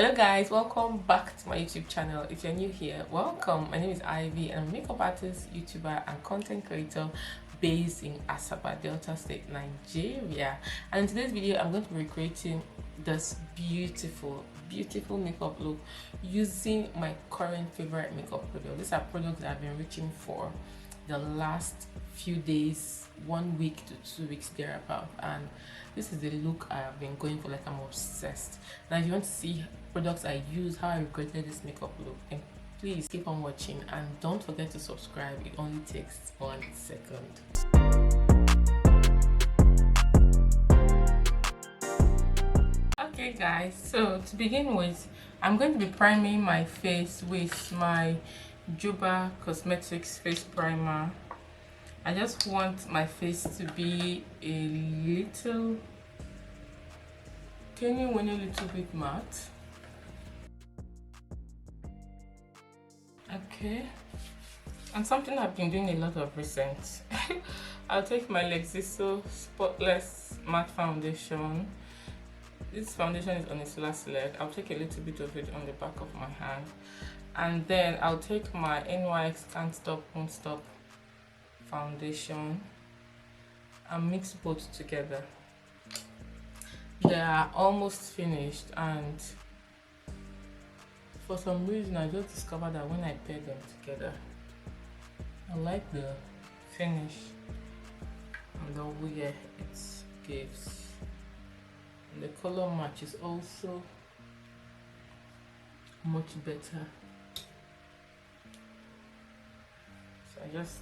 Hello guys, welcome back to my YouTube channel. If you're new here, welcome. My name is Ivy and I'm a makeup artist, YouTuber and content creator based in Asaba, Delta State, Nigeria. And in today's video, I'm going to be recreating this beautiful makeup look using my current favorite makeup product. These are products that I've been reaching for the last few days, 1 week to 2 weeks thereabout, and this is the look I have been going for. Like, I'm obsessed. Now if you want to see products I use, how I recreated this makeup look, then please keep on watching and don't forget to subscribe. It only takes 1 second. Okay guys, so to begin with, I'm going to be priming my face with my Juba Cosmetics face primer. I just want my face to be a little bit matte. Okay, and something I've been doing a lot of recent. I'll take my Lexiso Spotless Matte Foundation. This foundation is on its last leg. I'll take a little bit of it on the back of my hand, and then I'll take my NYX Can't Stop Won't Stop foundation and mix both together. They are almost finished, and for some reason I just discovered that when I pair them together, I like the finish and the way it gives. And the color match is also much better. So I just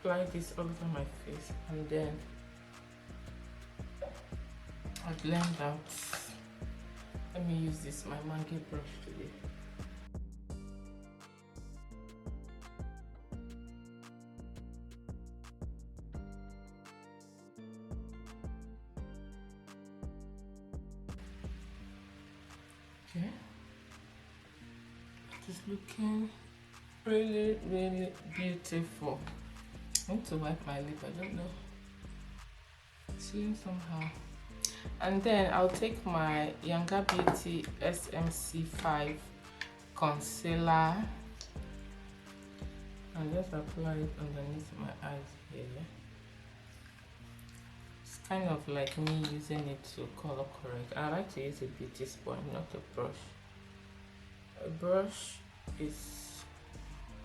apply this all over my face and then I blend out. Let me use this, my Mangi brush today. Okay, just looking really beautiful. I need to wipe my lip, I don't know, it's feeling somehow. And then I'll take my Younger Beauty SMC5 concealer and just apply it underneath my eyes here. It's kind of like me using it to color correct. I like to use a beauty sponge, not a brush. A brush is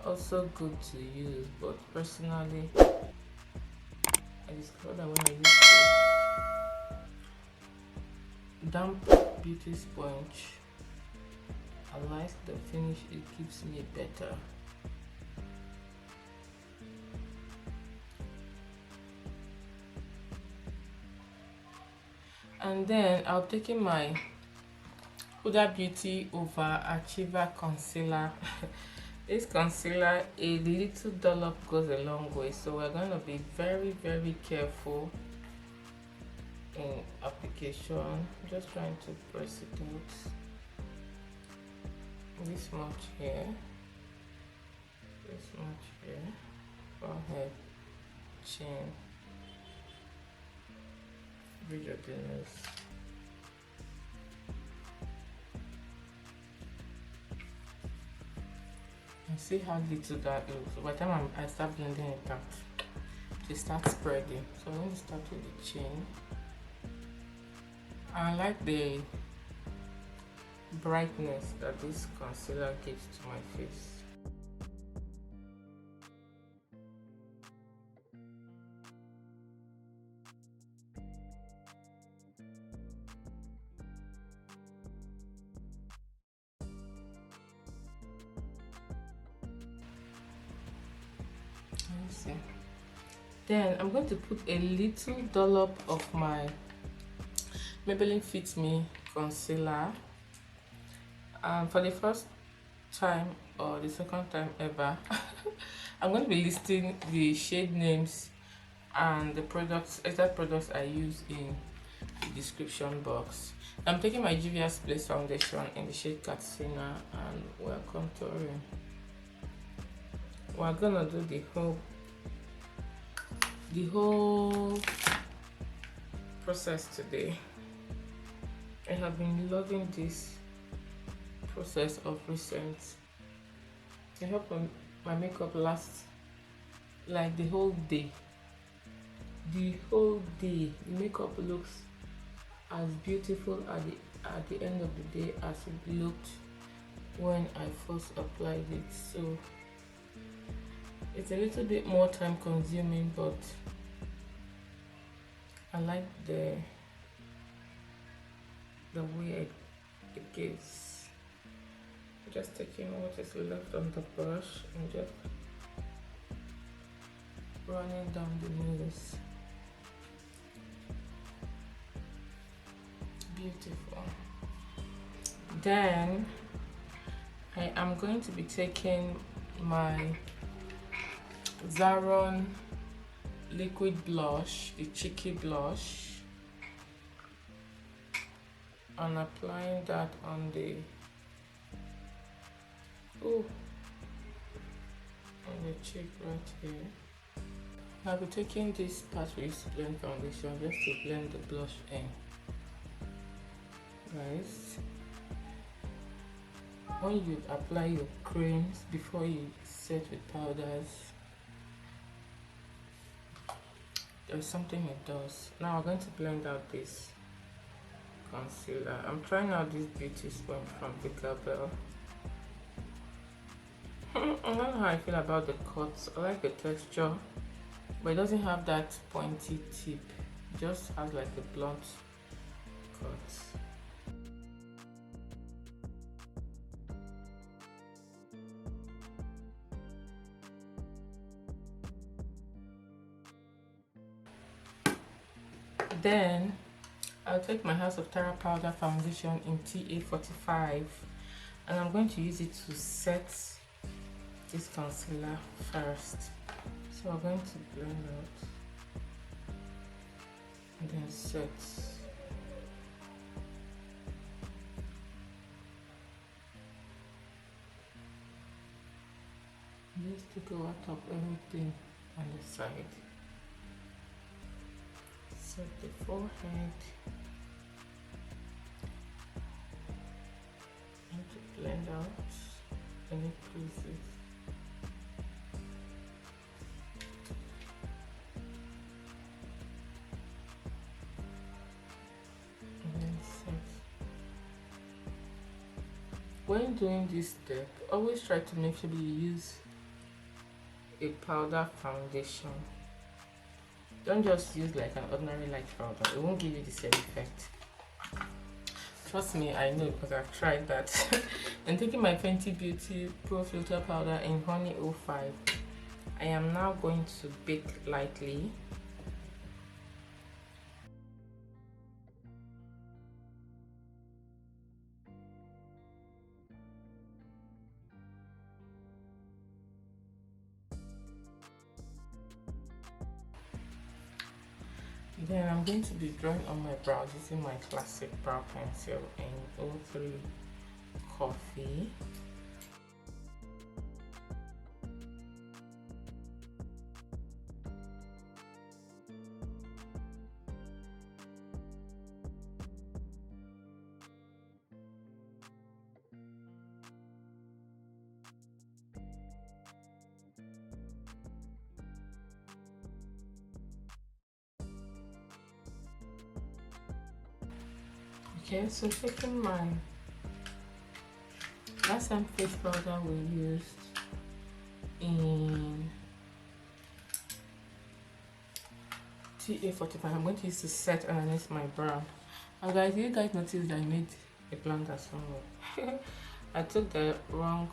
also good to use, but personally I discovered that when I use a damp beauty sponge, I like the finish it gives me better. And then I'll take in my Huda Beauty Overachiever concealer. This concealer, a little dollop goes a long way, so we're going to be very careful in application. Just trying to press it out. This much here, this much here, forehead, chin, bridge of the nose. And see how little that looks. So by the time I start blending it out, it starts spreading. So I'm going to start with the chin. I like the brightness that this concealer gives to my face. See. Then I'm going to put a little dollop of my Maybelline Fit Me concealer. For the first time or the second time ever, I'm going to be listing the shade names and the exact products I use in the description box. I'm taking my Juvia's Place foundation in the shade Katsina and we're contouring. We're gonna do the whole process today. I have been loving this process of recent. I hope my makeup lasts like the whole day. The whole day. The makeup looks as beautiful at the end of the day as it looked when I first applied it. So it's a little bit more time consuming, but I like the way it gives. Just taking what is left on the brush and just running down the nose. Beautiful. Then I am going to be taking my Zaron liquid blush, the cheeky blush, and applying that on the cheek right here. I'll be taking this part we used to blend foundation just to blend the blush in. Guys, when you apply your creams before you set with powders, there's something it does. Now we're going to blend out this concealer. I'm trying out this Beauties one from Bell. I don't know how I feel about the cuts. I like the texture, but it doesn't have that pointy tip. It just has like a blunt cut. Then I'll take my House of Tara powder foundation in TA45, and I'm going to use it to set this concealer first. So I'm going to blend out and then set. Just to go out of everything on the side. Set the forehead and to blend out any creases. And then set. When doing this step, always try to make sure you use a powder foundation. Don't just use like an ordinary light powder. It won't give you the same effect. Trust me, I know because I've tried that. And taking my Fenty Beauty Pro Filter Powder in Honey 05, I am now going to bake lightly. Then I'm going to be drawing on my brows using my classic brow pencil in 03 Coffee. Okay, so taking my last time face powder we used in TA45, I'm going to use to set underneath my brow. And guys, you guys noticed that I made a blunder somewhere. I took the wrong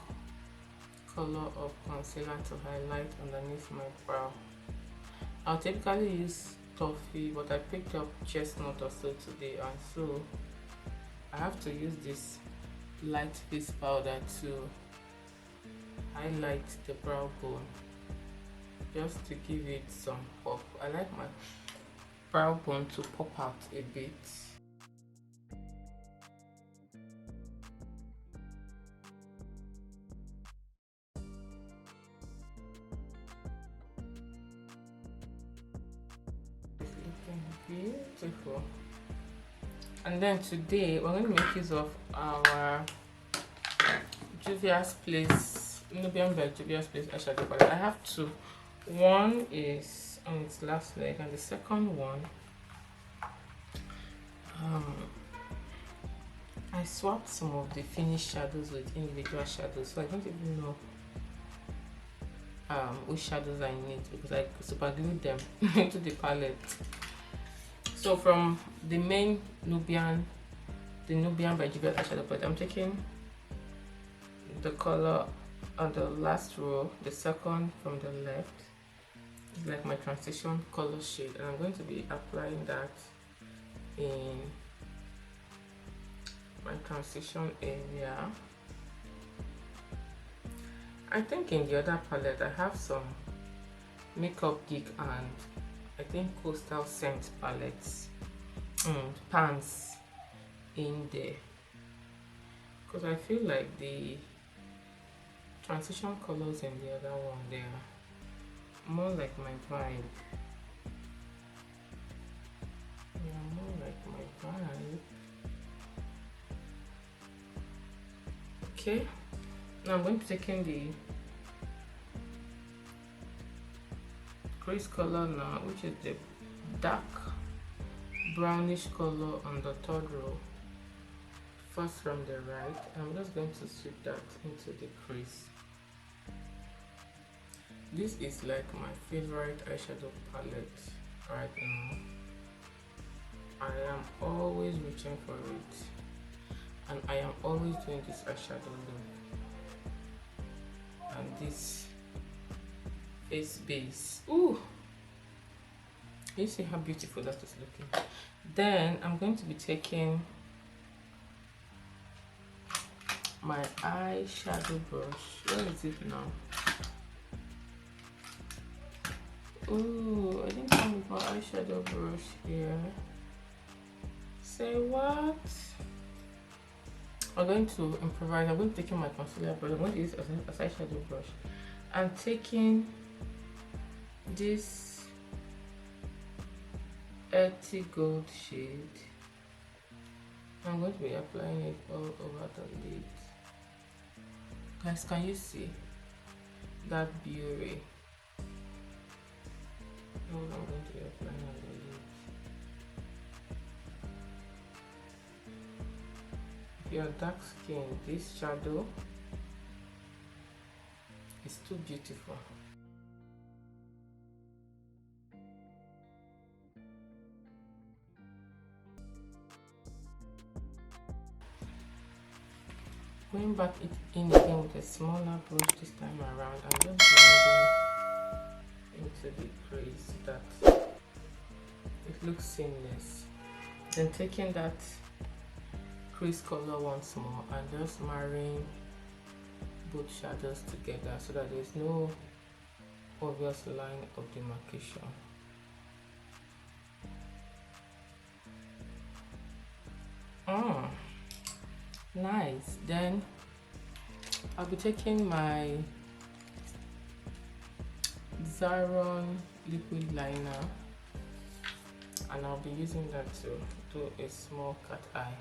color of concealer to highlight underneath my brow. I'll typically use toffee, but I picked up chestnut or so today, and so I have to use this light face powder to highlight the brow bone, just to give it some pop. I like my brow bone to pop out a bit. It's looking beautiful. And then today we're going to make use of our Juvia's Place, Nubian by Juvia's Place eyeshadow palette. I have two. One is on its last leg, and the second one, I swapped some of the finished shadows with individual shadows, so I don't even know which shadows I need because I super glued them into the palette. So from the main Nubian by Juvia's eyeshadow palette, I'm taking the color on the last row, the second from the left. It's like my transition color shade, and I'm going to be applying that in my transition area. I think in the other palette I have some Makeup Geek and I think Coastal Scent palettes, pans in there, because I feel like the transition colors in the other one, they're more like my vibe. They're more like my vibe. Okay, now I'm going to take in the crease color now, which is the dark brownish color on the third row, first from the right. I'm just going to sweep that into the crease. This is like my favorite eyeshadow palette right now. I am always reaching for it, and I am always doing this eyeshadow look and this face base. Ooh, you see how beautiful that is looking. Then I'm going to be taking my eyeshadow brush. Where is it now? Ooh, I didn't come with my eyeshadow brush here. Say what? I'm going to improvise. I'm going to take my concealer brush. I'm going to use it as eyeshadow brush. I'm taking this earthy gold shade. I'm going to be applying it all over the lid. Guys, can you see that beauty? All I'm going to be applying on the lid. If you're dark skin, this shadow is too beautiful. Going back in again with a smaller brush this time around, and just blending into the crease so that it looks seamless. Then taking that crease color once more and just marrying both shadows together so that there's no obvious line of demarcation. Nice. Then I'll be taking my Zaron liquid liner and I'll be using that to do a small cat eye.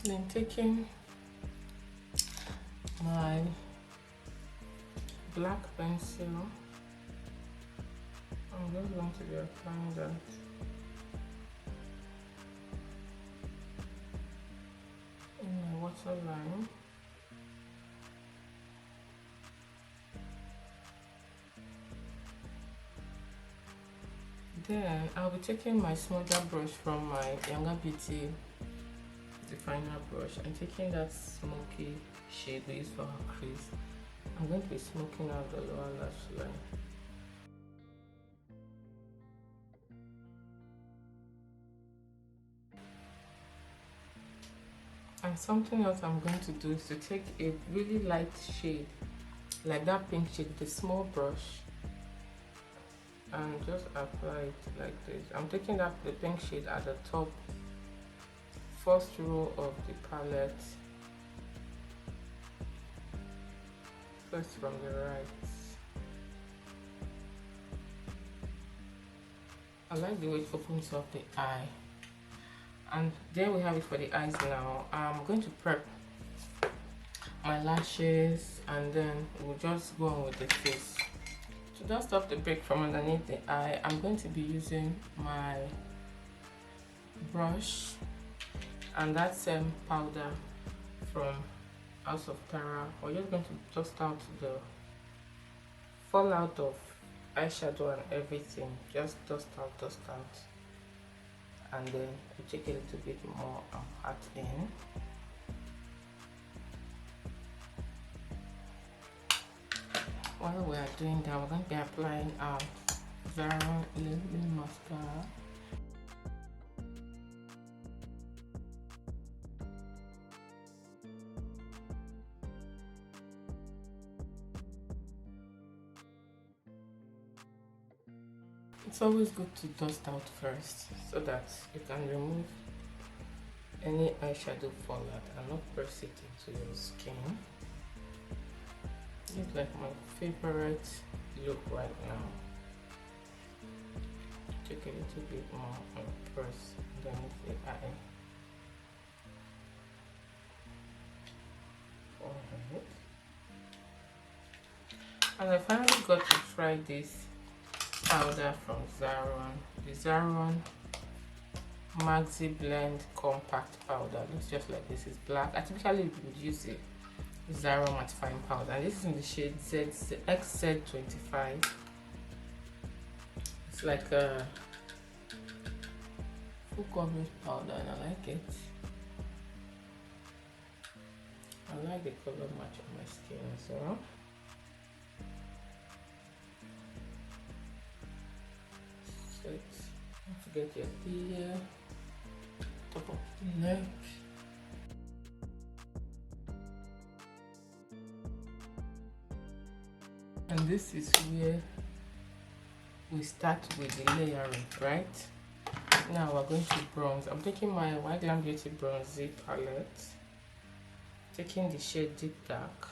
Then taking my black pencil, I'm just going to be applying that in my waterline. Then I'll be taking my smoother brush from my Younger Beauty definer brush and taking that smoky shade we use for her crease. I'm going to be smoking out the lower lash line. And something else I'm going to do is to take a really light shade, like that pink shade, with a small brush, and just apply it like this. I'm taking the pink shade at the top first row of the palette first from the right. I like the way it opens up the eye. And there we have it for the eyes now. I'm going to prep my lashes and then we'll just go on with the face. To dust off the brick from underneath the eye, I'm going to be using my brush and that same powder from House of Tara. We're just going to dust out the fallout of eyeshadow and everything. Just dust out, and then we take a little bit more and pat in. While we are doing that, we're going to be applying our Zara Lily Mascara. It's always good to dust out first so that you can remove any eyeshadow fallout and not press it into your skin. It's like my favorite look right now. Take a little bit more and press underneath the eye. Alright. And I finally got to try this powder from Zara, the Zara Maxi Blend Compact Powder. Looks just like this. Is black. I typically would use the Zara mattifying powder. This is in the shade XZ25. It's like a full coverage powder and I like it. I like the color match on my skin as well. Don't forget your ear, top of the neck. And this is where we start with the layering, right? Now we're going to bronze. I'm taking my White Glam Beauty Bronze palette, taking the shade Deep Dark.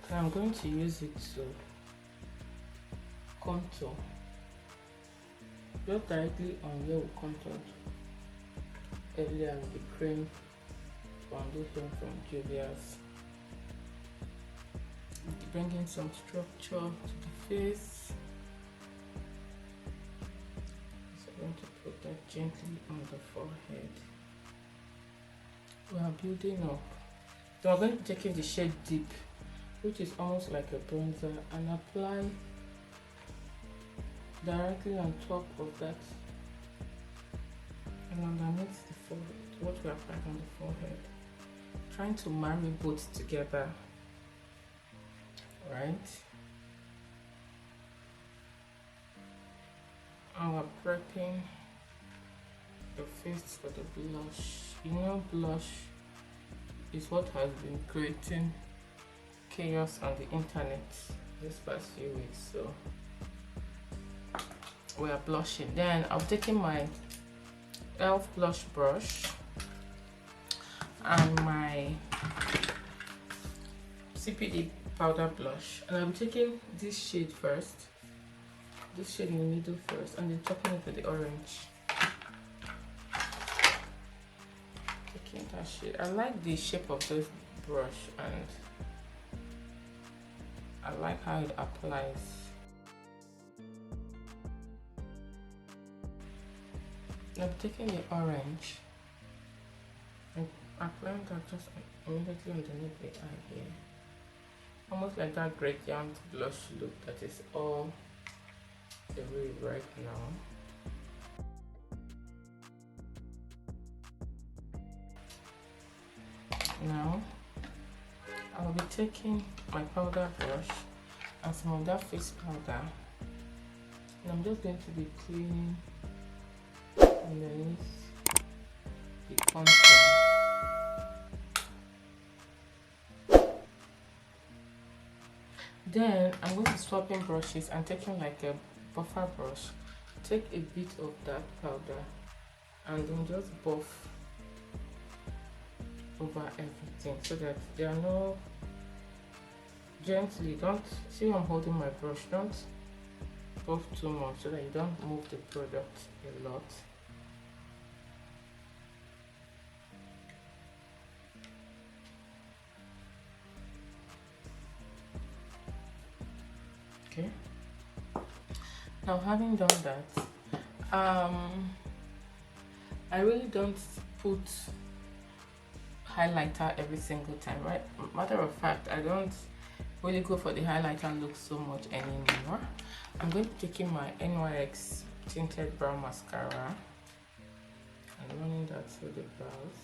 And I'm going to use it to contour. Just directly on where we contoured earlier with the cream foundation from Juvia's. Bringing some structure to the face. So I'm going to put that gently on the forehead. We are building up. So I'm going to take the shade Deep, which is almost like a bronzer, and apply directly on top of that and underneath the forehead, what we applied on the forehead, trying to marry both together, right? And we're prepping the face for the blush. You know, blush is what has been creating chaos on the internet this past few weeks, so we are blushing. Then I'm taking my e.l.f. blush brush and my CPD powder blush, and I'm taking this shade first, this shade in the middle first, and then chopping it with the orange. Taking that shade. I like the shape of this brush and I like how it applies. I'm taking the orange and applying that just immediately underneath the eye here. Almost like that gradient blush look that is all the way right now. Now I will be taking my powder brush and some of that face powder, and I'm just going to be cleaning underneath the contour. Then I'm going to swap in brushes and taking like a buffer brush, take a bit of that powder and then just buff over everything so that there are no Gently, don't see I'm holding my brush, don't buff too much so that you don't move the product a lot. Okay, now having done that, I really don't put highlighter every single time, right? Matter of fact, I don't really go for the highlighter look so much anymore. I'm going to be taking my NYX tinted brow mascara and running that through the brows.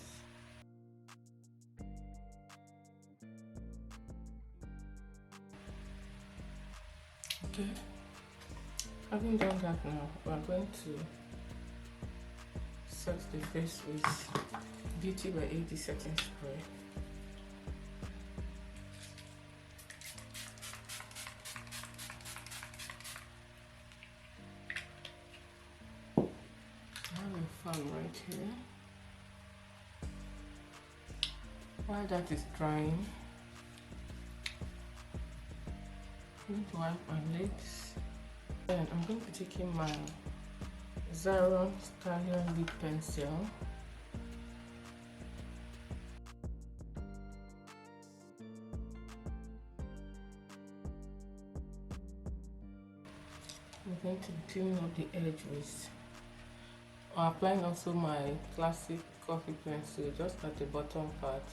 Okay, having done that now, we're going to set the face with Beauty by 80 setting spray. I have a fan right here. While that is drying, I'm going to wipe my lids. Then I'm going to be taking my Zaron Stallion lip pencil. I'm going to be cleaning up the edge with, or applying also my classic coffee pencil just at the bottom part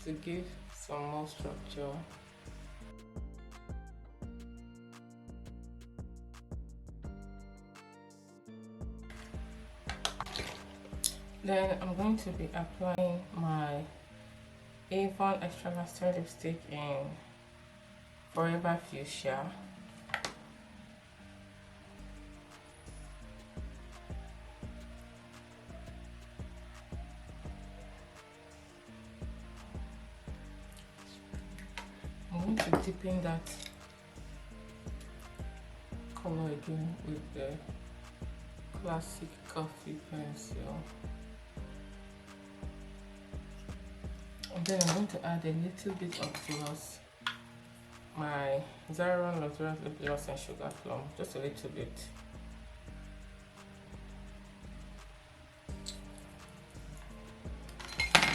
to give some more structure. Then I'm going to be applying my Avon Extra Luster lipstick in Forever Fuchsia. I'm going to deepen that color again with the classic coffee pencil. And then I'm going to add a little bit of gloss, my Zaron Luxurious Lip Gloss and Sugar Plum, just a little bit.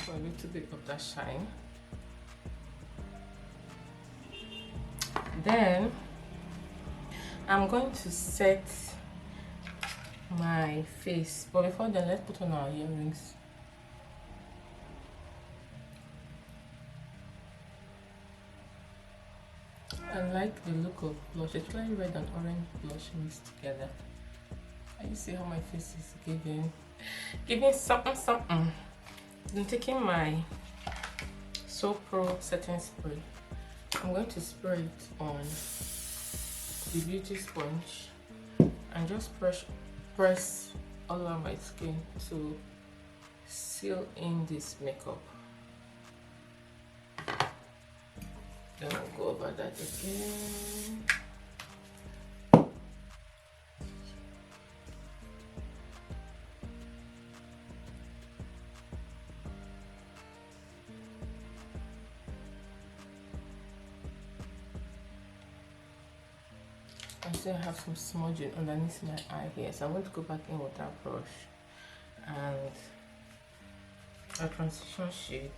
For a little bit of that shine. Then I'm going to set my face, but before then let's put on our earrings. I like the look of blush, especially red and orange blush mixed together. Can you see how my face is giving something something? I'm taking my So Pro setting spray. I'm going to spray it on the beauty sponge and just press all over my skin to seal in this makeup. Then I'll go over that again. I still have some smudging underneath my eye here, so I'm going to go back in with that brush and a transition shade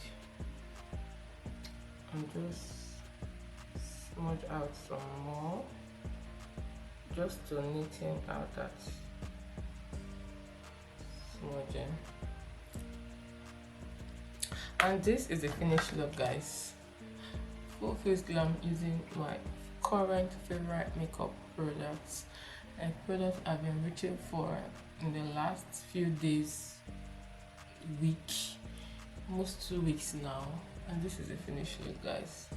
and just smudge out some more, just to neaten out that smudging. And this is the finished look, guys. Full face glam using my current favorite makeup products, and products I've been reaching for in the last few days, week, almost 2 weeks now. And this is the finished look, guys.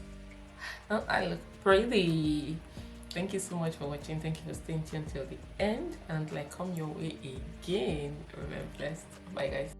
Now I look pretty. Thank you so much for watching. Thank you for staying tuned till the end, and like come your way again. Remember, blessed. Bye, guys.